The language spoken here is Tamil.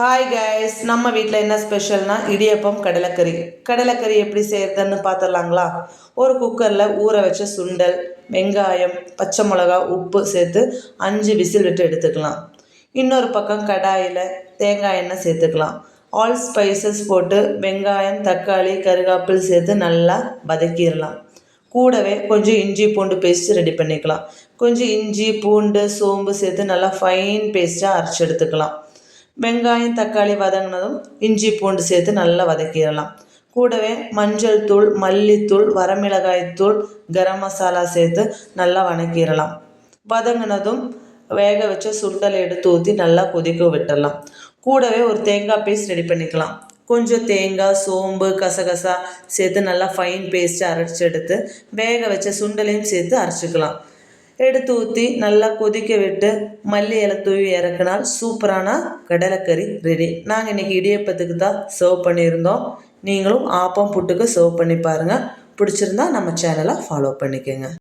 ஹாய் கைஸ், நம்ம வீட்டில் என்ன ஸ்பெஷல்னா இடியப்பம் கடலைக்கறி. கடலைக்கறி எப்படி செய்யறதுன்னு பார்த்துடலாங்களா? ஒரு குக்கரில் ஊற வச்ச சுண்டல், வெங்காயம், பச்சை மிளகா, உப்பு சேர்த்து 5 விசில் விட்டு எடுத்துக்கலாம். இன்னொரு பக்கம் கடாயில் தேங்காய் எண்ணெய் சேர்த்துக்கலாம். ஆல் ஸ்பைசஸ் போட்டு வெங்காயம், தக்காளி, கருவேப்பிலை சேர்த்து நல்லா வதக்கிடலாம். கூடவே கொஞ்சம் இஞ்சி பூண்டு பேஸ்ட்டு ரெடி பண்ணிக்கலாம். கொஞ்சம் இஞ்சி பூண்டு சோம்பு சேர்த்து நல்லா ஃபைன் பேஸ்ட்டாக அரைச்சி எடுத்துக்கலாம். வெங்காயம் தக்காளி வதங்கினதும் இஞ்சி பூண்டு சேர்த்து நல்லா வதக்கிடலாம். கூடவே மஞ்சள் தூள், மல்லித்தூள், வரமிளகாய் தூள், கரம் மசாலா சேர்த்து நல்லா வதக்கிடலாம். வதங்கினதும் வேக வச்ச சுண்டலை எடுத்து ஊற்றி நல்லா கொதிக்க விட்டுடலாம். கூடவே ஒரு தேங்காய் பேஸ்ட் ரெடி பண்ணிக்கலாம். கொஞ்சம் தேங்காய், சோம்பு, கசகசா சேர்த்து நல்லா ஃபைன் பேஸ்ட்டு அரைச்சி எடுத்து வேக வச்ச சுண்டலையும் சேர்த்து அரைச்சிக்கலாம். எடுத்து ஊற்றி நல்லா கொதிக்க விட்டு மல்லி இலை தூவி இறக்குனால் சூப்பரான கடலைக்கறி ரெடி. நாங்கள் இன்றைக்கி இடியப்பத்துக்கு தான் சர்வ் பண்ணியிருந்தோம். நீங்களும் ஆப்பம் புட்டுக்கு சர்வ் பண்ணி பாருங்கள். பிடிச்சிருந்தா நம்ம சேனலை ஃபாலோ பண்ணிக்கோங்க.